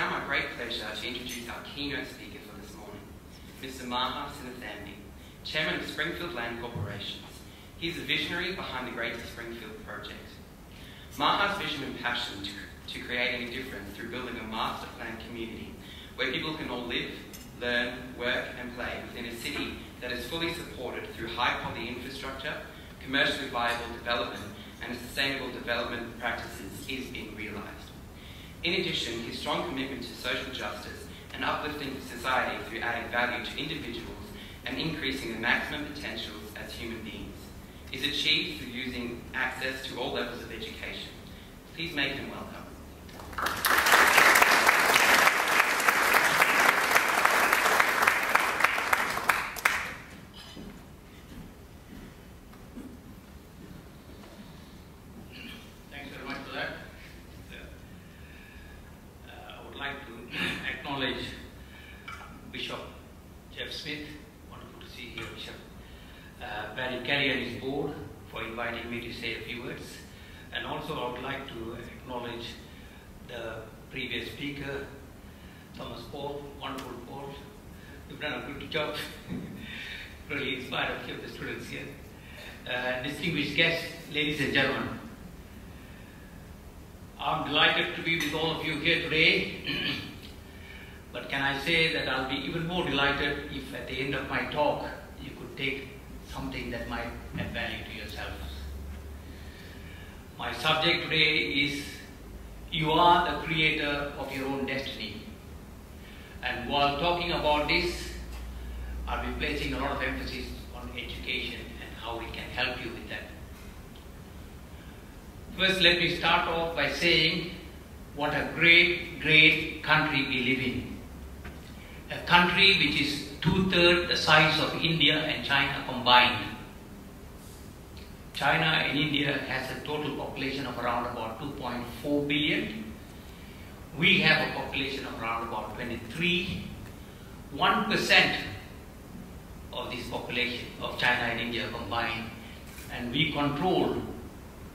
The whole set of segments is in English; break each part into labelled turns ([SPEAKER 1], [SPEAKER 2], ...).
[SPEAKER 1] now my great pleasure to introduce our keynote speaker for this morning, Mr. Maha Sinnathamby, Chairman of Springfield Land Corporations. He's the visionary behind the Greater Springfield project. Maha's vision and passion to creating a difference through building a master planned community where people can all live, learn, work and play within a city that is fully supported through high-quality infrastructure, commercially viable development and sustainable development practices is being realised. In addition, his strong commitment to social justice and uplifting society through adding value to individuals and increasing the maximum potentials as human beings is achieved through using access to all levels of education. Please make him welcome.
[SPEAKER 2] And also I would like to acknowledge the previous speaker, Thomas Paul, wonderful Paul. You've done a good job. Really inspired a few of the students here. Distinguished guests, ladies and gentlemen. I'm delighted to be with all of you here today. But can I say that I'll be even more delighted if at the end of my talk you could take something that might add value to yourselves. My subject today is, you are the creator of your own destiny. And while talking about this, I'll be placing a lot of emphasis on education and how it can help you with that. First, let me start off by saying what a great, great country we live in. A country which is 2/3 the size of India and China combined. China and India has a total population of around about 2.4 billion. We have a population of around about 23. 1% of this population of China and India combined, and we control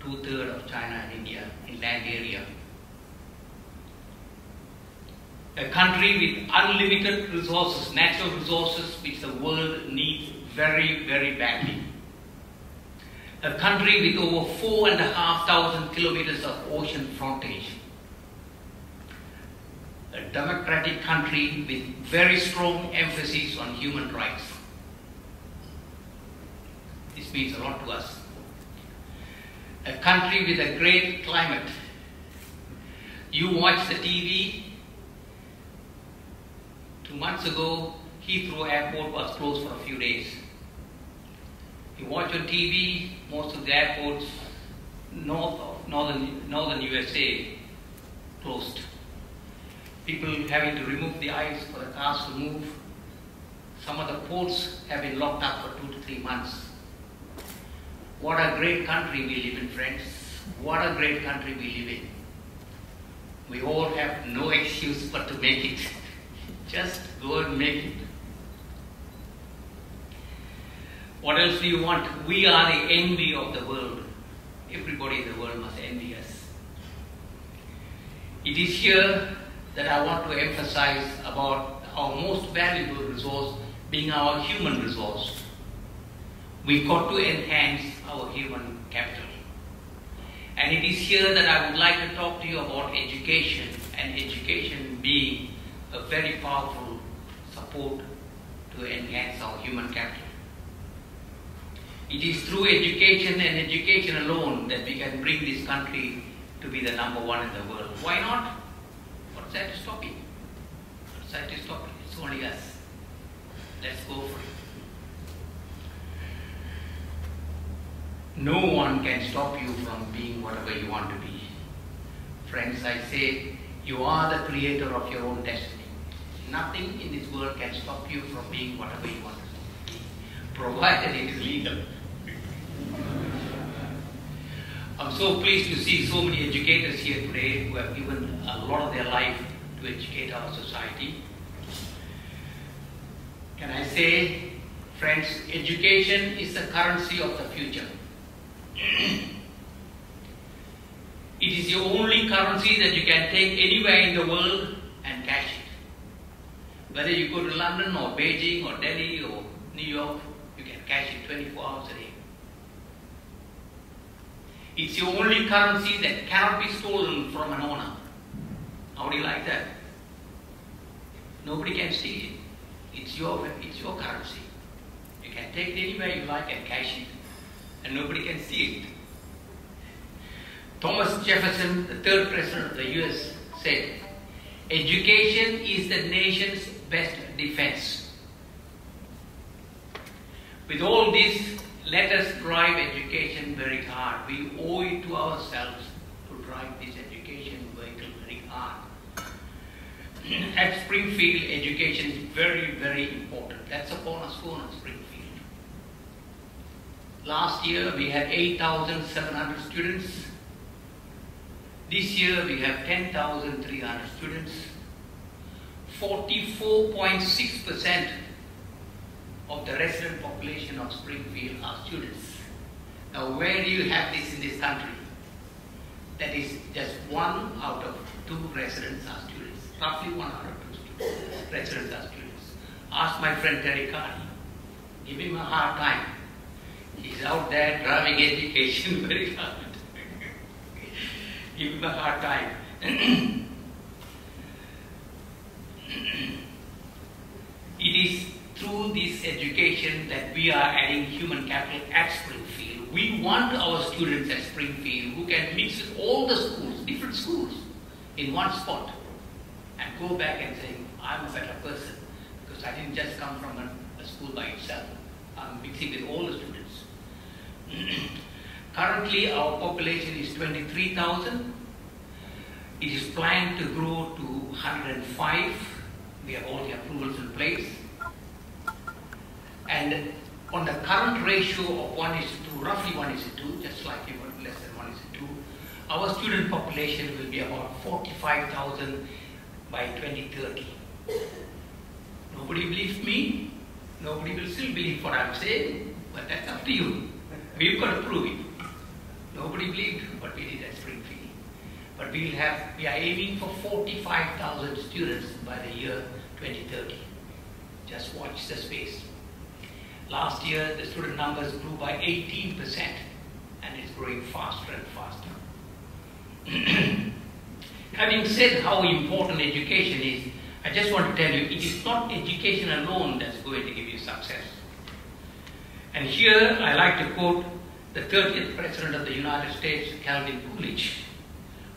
[SPEAKER 2] 2/3 of China and India in land area. A country with unlimited resources, natural resources, which the world needs very, very badly. A country with over 4,500 kilometers of ocean frontage. A democratic country with very strong emphasis on human rights. This means a lot to us. A country with a great climate. You watch the TV. 2 months ago, Heathrow Airport was closed for a few days. You watch on TV, most of the airports north of northern USA closed. People having to remove the ice for the cars to move. Some of the ports have been locked up for 2 to 3 months. What a great country we live in, friends. What a great country we live in. We all have no excuse but to make it. Just go and make it. What else do you want? We are the envy of the world. Everybody in the world must envy us. It is here that I want to emphasize about our most valuable resource being our human resource. We've got to enhance our human capital. And it is here that I would like to talk to you about education, and education being a very powerful support to enhance our human capital. It is through education and education alone that we can bring this country to be the #1 in the world. Why not? What's that to stop it? What's that to stop it? It's only us. Let's go for it. No one can stop you from being whatever you want to be. Friends, I say, you are the creator of your own destiny. Nothing in this world can stop you from being whatever you want to be, provided it is legal. I'm so pleased to see so many educators here today who have given a lot of their life to educate our society. Can I say, friends, education is the currency of the future. It is the only currency that you can take anywhere in the world and Whether you go to London or Beijing or Delhi or New York, you can cash it 24 hours a day. It's the only currency that cannot be stolen from an owner. How do you like that? Nobody can steal it. It's your currency. You can take it anywhere you like and cash it, and nobody can steal it. Thomas Jefferson, the third president of the US, said, "Education is the nation's best defense." With all this, let us drive education very hard. We owe it to ourselves to drive this education vehicle very hard. At Springfield, education is very, very important. That's a cornerstone of Springfield. Last year, we had 8,700 students. This year, we have 10,300 students. 44.6% of the resident population of Springfield are students. Now, where do you have this in this country? That is just 1 out of 2 residents are students. Roughly 1 out of 2 residents are students. Ask my friend Terry Carney. Give him a hard time. He's out there driving education very hard. Give him a hard time. It is through this education that we are adding human capital at Springfield. We want our students at Springfield who can mix with all the schools, different schools, in one spot, and go back and say, I'm a better person because I didn't just come from a school by itself. I'm mixing with all the students. Currently, our population is 23,000. It is planned to grow to 105. We have all the approvals in place. And on the current ratio of 1:2, roughly 1:2, just slightly less than 1:2, our student population will be about 45,000 by 2030. Nobody believes me. Nobody will still believe what I'm saying, but that's up to you. We've got to prove it. Nobody believed what we did at Springfield. But we are aiming for 45,000 students by the year 2030. Just watch the space. Last year, the student numbers grew by 18%, and it's growing faster and faster. Having said how important education is, I just want to tell you, it is not education alone that's going to give you success. And here, I like to quote the 30th President of the United States, Calvin Coolidge,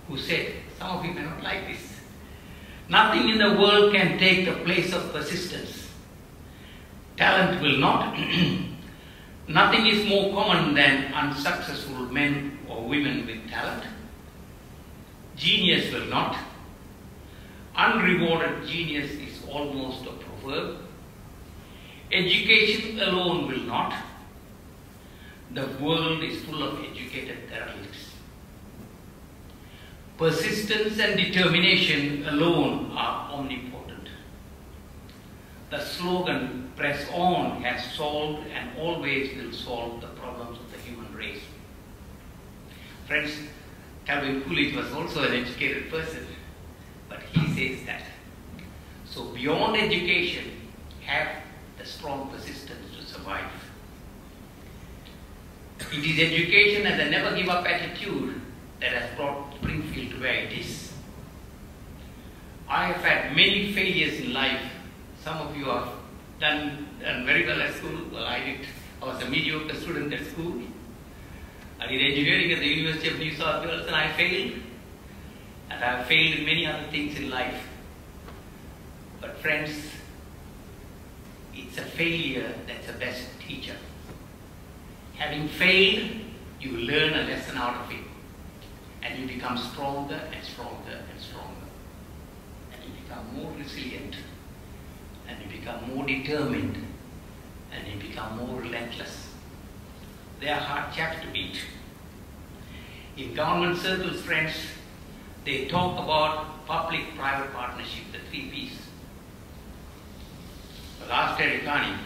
[SPEAKER 2] who said, some of you may not like this, "Nothing in the world can take the place of persistence. Talent will not. Nothing is more common than unsuccessful men or women with talent. Genius will not. Unrewarded genius is almost a proverb. Education alone will not. The world is full of educated derelicts. Persistence and determination alone are omnipotent. The slogan, 'Press on,' has solved and always will solve the problems of the human race." Friends, Calvin Coolidge was also an educated person, but he says that. So beyond education, have the strong persistence to survive. It is education and the never give up attitude that has brought Springfield to where it is. I have had many failures in life. Some of you have done very well at school. Well, I did. I was a mediocre student at school. I did engineering at the University of New South Wales and I failed. And I have failed in many other things in life. But friends, it's a failure that's the best teacher. Having failed, you learn a lesson out of it. And you become stronger and stronger and stronger. And you become more resilient. And you become more determined. And you become more relentless. They are hard chaps to beat. In government circles, friends, they talk about public-private partnership, the 3 Ps. But ask Terry Carney,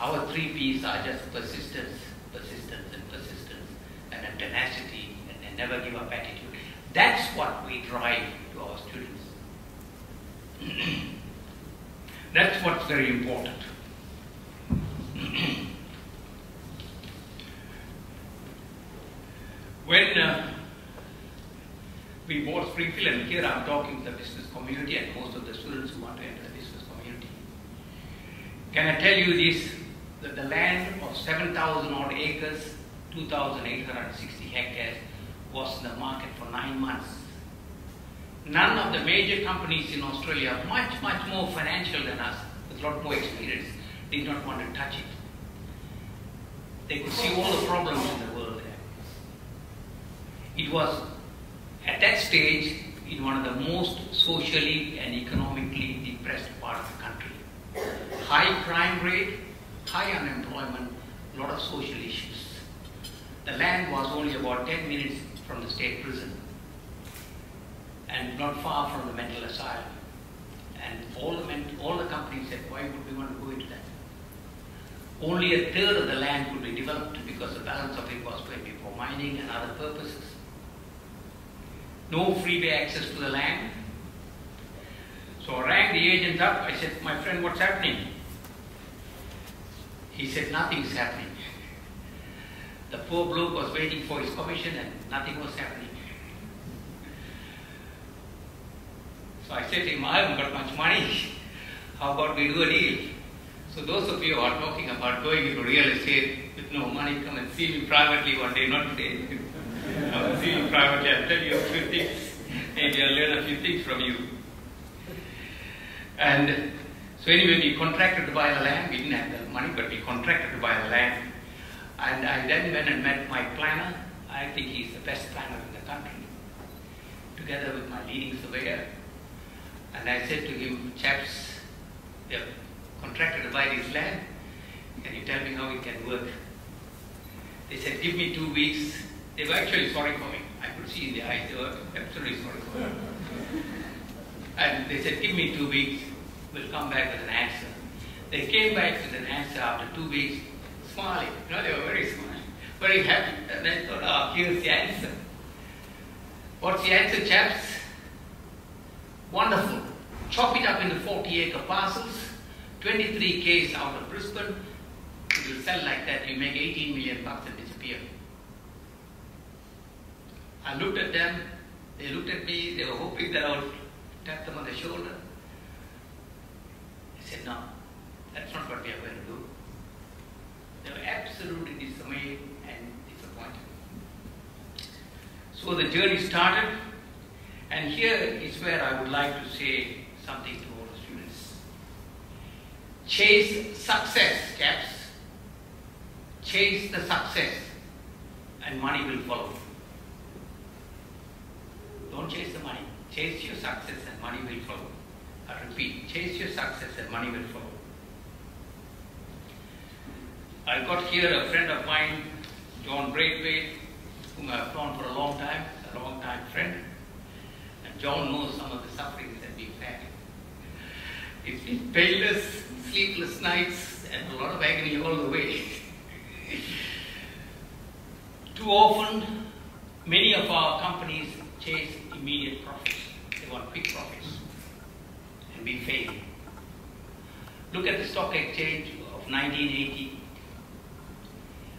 [SPEAKER 2] our 3 Ps are just persistence, persistence, and persistence, and a tenacity, and a never give up attitude. That's what we drive to our students. That's what's very important. When we bought Springfield, and here I'm talking to the business community and most of the students who want to enter the business community. Can I tell you this, that the land of 7,000 odd acres, 2,860 hectares, was in the market for 9 months. None of the major companies in Australia, much more financial than us, with a lot more experience, did not want to touch it. They could see all the problems in the world there. It was, at that stage, in one of the most socially and economically depressed part of the country. High crime rate, high unemployment, a lot of social issues. The land was only about 10 minutes from the state prison and not far from the mental asylum. And all the companies said, why would we want to go into that? Only a third of the land could be developed because the balance of it was going to be for mining and other purposes. No freeway access to the land. So I rang the agent up. I said, my friend, what's happening? He said, nothing's happening. The poor bloke was waiting for his commission and nothing was happening. So I said to him, I haven't got much money. How about we do a deal? So those of you who are talking about going into real estate with no money, come and see me privately one day, not today. I will see you privately, I'll tell you a few things. Maybe I'll learn a few things from you. And so anyway, we contracted to buy the land. We didn't have the money, but we contracted to buy the land. And I then went and met my planner. I think he's the best planner in the country, together with my leading surveyor. And I said to him, chaps, we have contracted to buy this land. Can you tell me how it can work? They said, give me 2 weeks. They were actually sorry for me. I could see in their eyes, they were absolutely sorry for me. And they said, give me 2 weeks. We'll come back with an answer. They came back with an answer after 2 weeks, smiling. You know, they were very smiling, very happy. And I thought, oh, here's the answer. What's the answer, chaps? Wonderful. Chop it up into 40-acre parcels, 23 k's out of Brisbane. It will sell like that. You make 18 million bucks and disappear. I looked at them. They looked at me. They were hoping that I would tap them on the shoulder. I said, no, that's not what we are going to do. They were absolutely dismayed and disappointed. So the journey started. And here is where I would like to say something to all the students. Chase success, chaps. Chase the success and money will follow. Don't chase the money. Chase your success and money will follow. I repeat, chase your success and money will follow. I got here a friend of mine, John Braithwaite, whom I've known for a long time friend. John knows some of the sufferings that we've had. It's been painless, sleepless nights, and a lot of agony all the way. Too often, many of our companies chase immediate profits. They want quick profits. And we fail. Look at the stock exchange of 1980.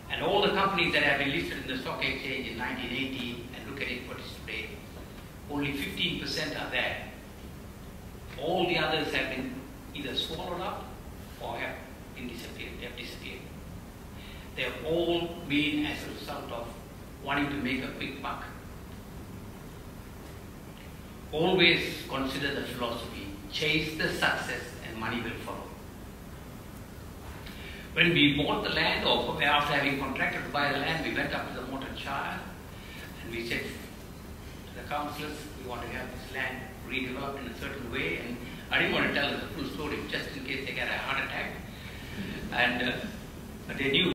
[SPEAKER 2] And all the companies that have been listed in the stock exchange in 1980, and look at it what is today. Only 15% are there. All the others have been either swallowed up or have been disappeared. They have disappeared. They have all been as a result of wanting to make a quick buck. Always consider the philosophy, chase the success and money will follow. When we bought the land, or after having contracted to buy the land, we went up to the Moreton Shire and we said, the councillors, we want to have this land redeveloped in a certain way, and I didn't want to tell them the full story just in case they get a heart attack. And but they knew